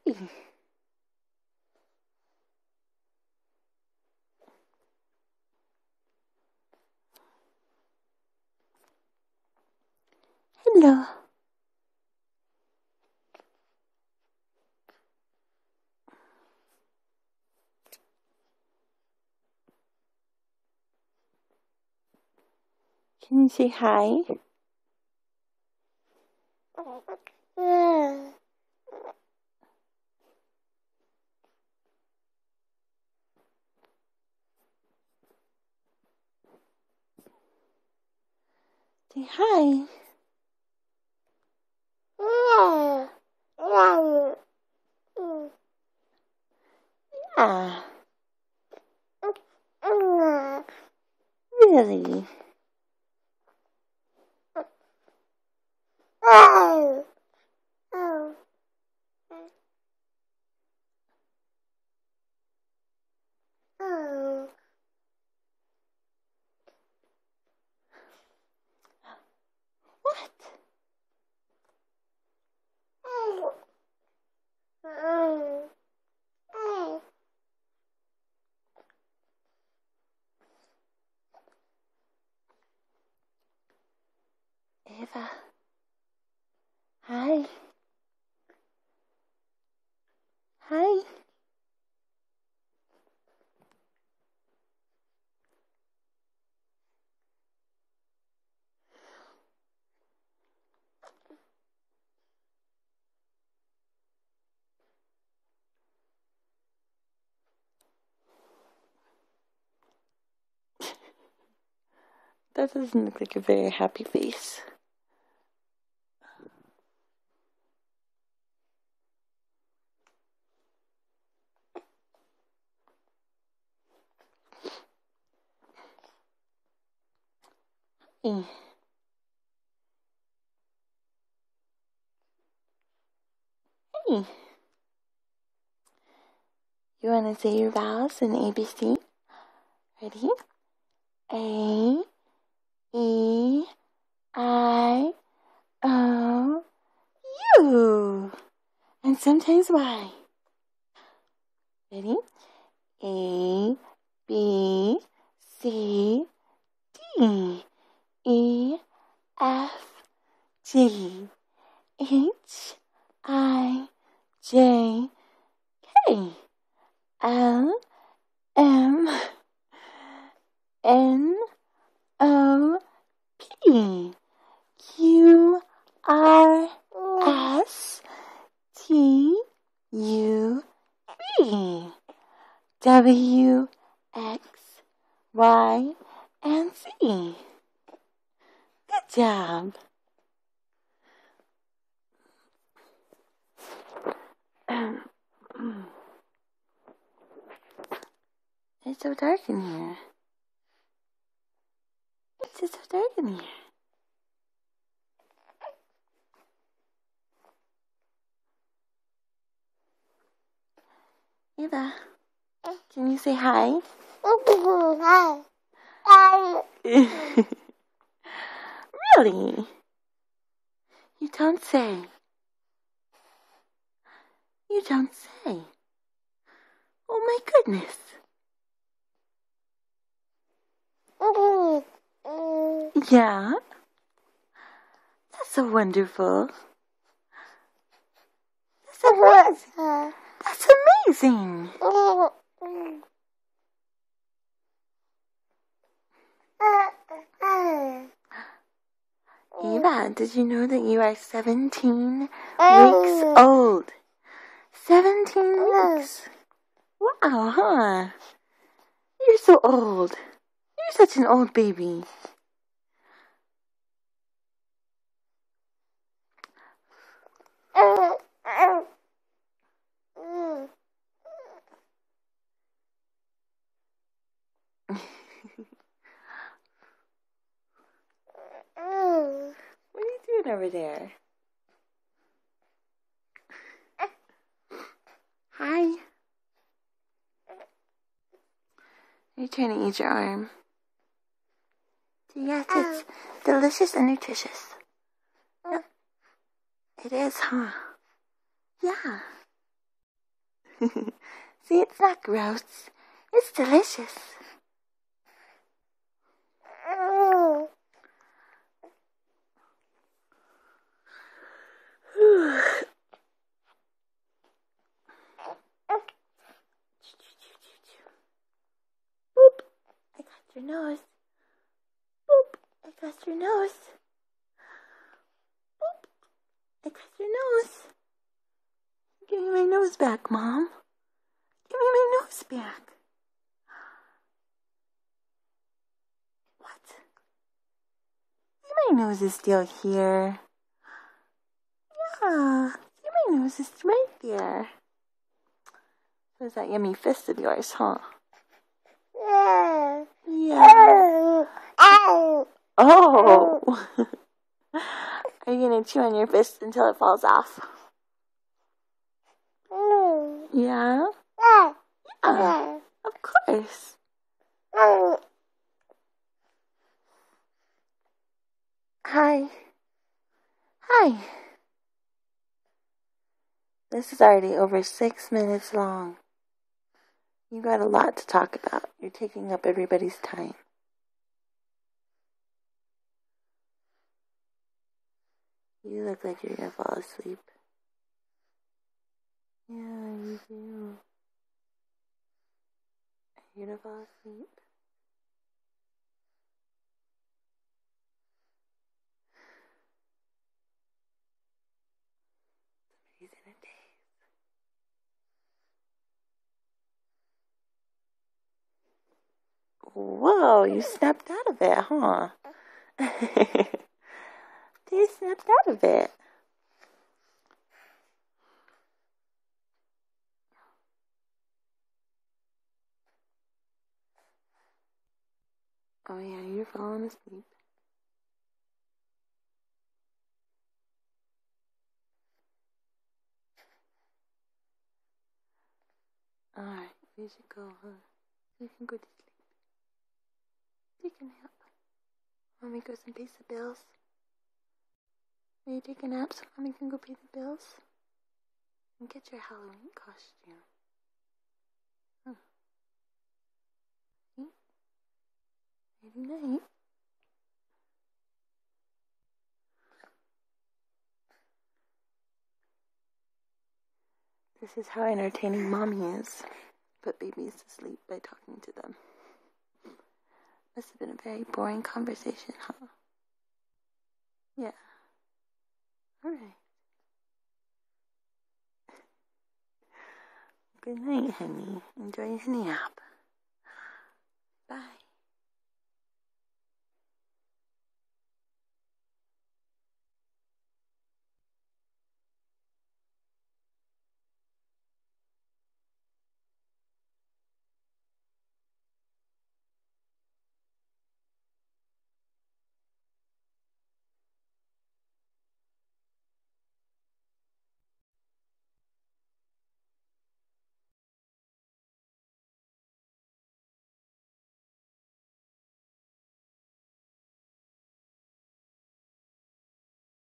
Hey. Hello. Can you say hi? Say hi. Yeah. Really? What? Eva. Hi. Hi. That doesn't look like a very happy face. Hey. Hey. You want to say your vowels in ABC? Ready? A, E, I, O, U. And sometimes Y. Ready? A, B, C, D, E, F, G, H, I, J, K, L, M, N, O, P, Q, R, S, T, U, V, W, X, Y, and Z. Good job. It's so dark in here. It's just so dark in here. Eva, can you say hi? Really? You don't say. You don't say. Oh my goodness. Yeah? That's so wonderful. That's amazing. That's amazing. Eva, did you know that you are 17 weeks old? 17 weeks. Wow, huh? You're so old. You're such an old baby. What are you doing over there? Hi. You're trying to eat your arm. Yes, it's delicious and nutritious. Yep. It is, huh? Yeah. See, it's not gross. It's delicious. Boop. I got your nose. Boop. I got your nose. Boop. I got your nose. Give me my nose back, Mom. Give me my nose back. What? See, my nose is still here. Yeah. See, my nose is right there. So is that yummy fist of yours, huh? Yeah. Oh. Are you going to chew on your fist until it falls off? Yeah? Yeah. Of course. Hi. Hi. This is already over 6 minutes long. You got a lot to talk about. You're taking up everybody's time. You look like you're gonna fall asleep. Yeah, you do. Are you gonna fall asleep? Somebody's in a daze. Whoa, you snapped out of it, huh? You snapped out of it. Oh yeah, you're falling asleep. Alright, we should go, huh? You can go to sleep. Take a nap. Want me to go some pay the bills? Will you take a nap so Mommy can go pay the bills? And get your Halloween costume. Nighty night. This is how entertaining Mommy is. Put babies to sleep by talking to them. Must have been a very boring conversation, huh? Yeah. Alright. Good night, honey. Enjoy your nap.